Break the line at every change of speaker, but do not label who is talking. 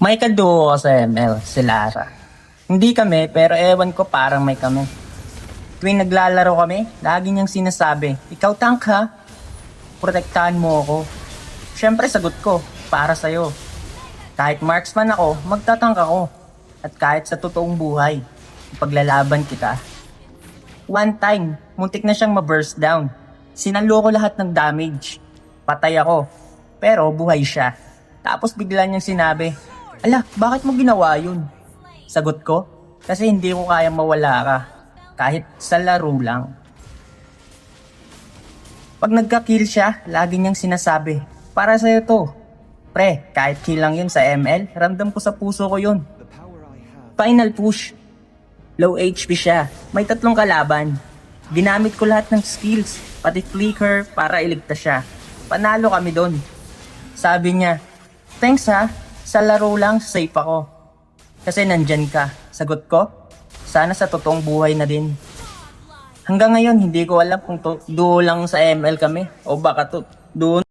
May kaduo ko sa ML, si Lara. Hindi kami, pero ewan ko parang may kami. Tuwing naglalaro kami, lagi niyang sinasabi, "Ikaw tank ha, protektahan mo ako." Siyempre sagot ko, para sa'yo. Kahit marksman ako, magtatank ako. At kahit sa totoong buhay, paglalaban kita. One time, muntik na siyang ma-burst down. Sinalo ko lahat ng damage. Patay ako. Pero buhay siya. Tapos bigla niyang sinabi, "Ala, bakit mo ginawa yun?" Sagot ko, "Kasi hindi ko kayang mawala ka. Kahit sa laro lang." Pag nagka-kill siya, lagi niyang sinasabi, "Para sa'yo to." Pre, kahit kill lang yun sa ML, ramdam ko sa puso ko yun. Final push. Low HP siya. May 3 kalaban. Ginamit ko lahat ng skills, pati flicker para iligtas siya. Panalo kami doon. Sabi niya, "Thanks ha, sa laro lang safe ako. Kasi nandyan ka." Sagot ko, "Sana sa totoong buhay na din." Hanggang ngayon, hindi ko alam kung duo lang sa ML kami o baka to duo